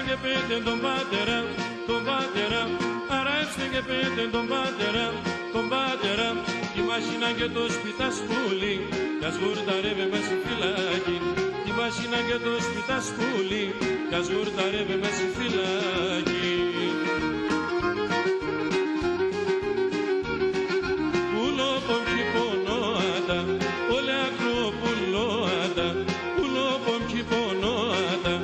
και πείτε τον πατέρα, τον πατέρα, αρέψτε και πείτε τον πατέρα, τον πατέρα, τη μασίνα και το σπιτασπούλι, κι ας γουρταρεύε μες στη φυλάκη, τη μασίνα και το σπιτασπούλι, κι ας γουρταρεύε μες στη φυλάκη. Πουλό πομκι πονόατα, όλε ακροπουλόατα, πουλό πομκι πονόατα,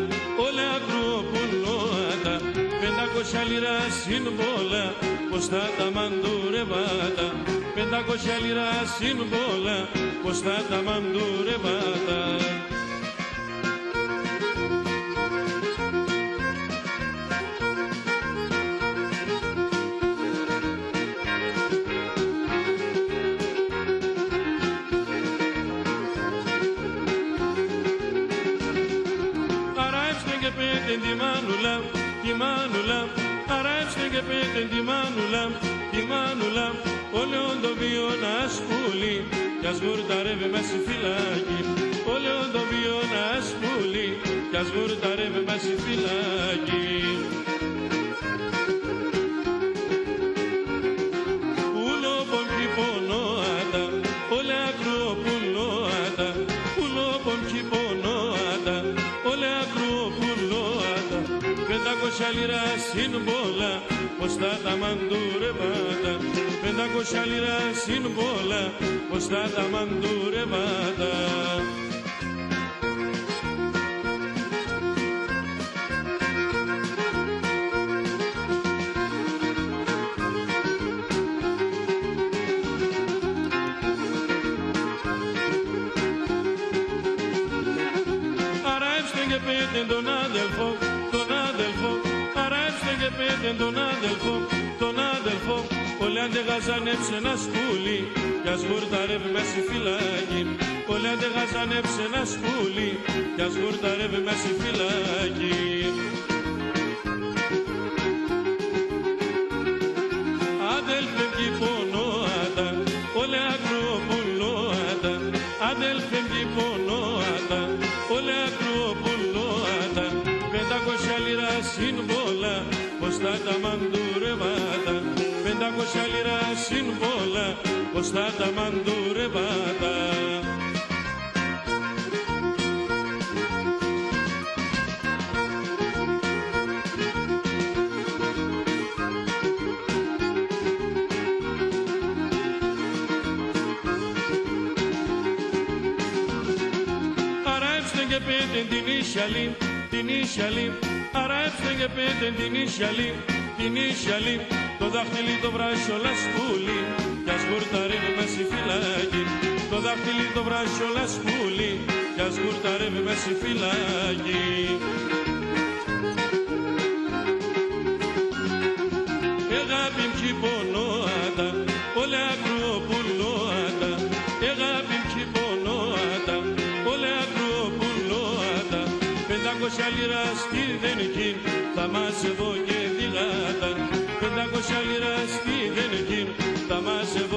όλε ακροπουλόατα, 500 λίρα σύμβολα, πως θα τα μαντουρεβάτα, 500 λίρα σύμβολα, πως θα τα μαντουρεβάτα. Και πείτε τη μάνουλα, τη μάνουλα, αρέψτε και πείτε τη μάνουλα, τη μάνουλα, όλεον το βίο να σπούλει, κι ας γουρταρεύε μες στη φυλάκη, όλεον το βίο να σπούλει, κι ας γουρταρεύε μες στη φυλάκη. Πουλό πομκι πονόατα, όλε ακροπουλόατα, πουλό πομκι πονόατα, όλε ακροπουλόατα, 500 λίρα σύμβολα, πως θα τα μαντουρεβάτα, 500 λίρα σύμβολα, πως θα τα μαντουρεβάτα. Αρέψτε και πείτε τον άδελφο, τον άδελφο, αρέψτε και πείτε τον άδελφο, τον άδελφο, όλοι αντεγαζανέψε ένα σπούλι, κι ας γουρταρεύει μες στη φυλάκη, όλοι αντεγαζανέψε ένα σπούλι, κι ας γουρταρεύει μες στη φυλάκη. Αδέλφε κι πονόατα, όλε ακροπουλόατα, αδέλφε κι πονόατα, όλε ακροπουλόατα, 500 λίρα σύμβολα, πως θα τα μαντουρεβάτα, 500 λίρα σύμβολα, πως θα τα μαντουρεβάτα. Αρέψτε και πείτε την ίσιαλη, την ίσιαλη, αρέψτε και πείτε την ίσιαλη, την ίσιαλη, το δάχτυλι το βράσιο λασπούλι, κι ας γουρταρεύει μες στη φυλάκη, το δάχτυλι το βράσιο λασπούλι, κι ας γουρταρεύει μες στη φυλάκη. Αγάπη μκι πονόατα, όλε ακροπουλόατα, αγάπη μκι πονόατα, όλε ακροπουλόατα, 500 λίρα στη δενική, θα μας εδώ και διγάτα, 500 λίρα στη δενική, θα μας εδώ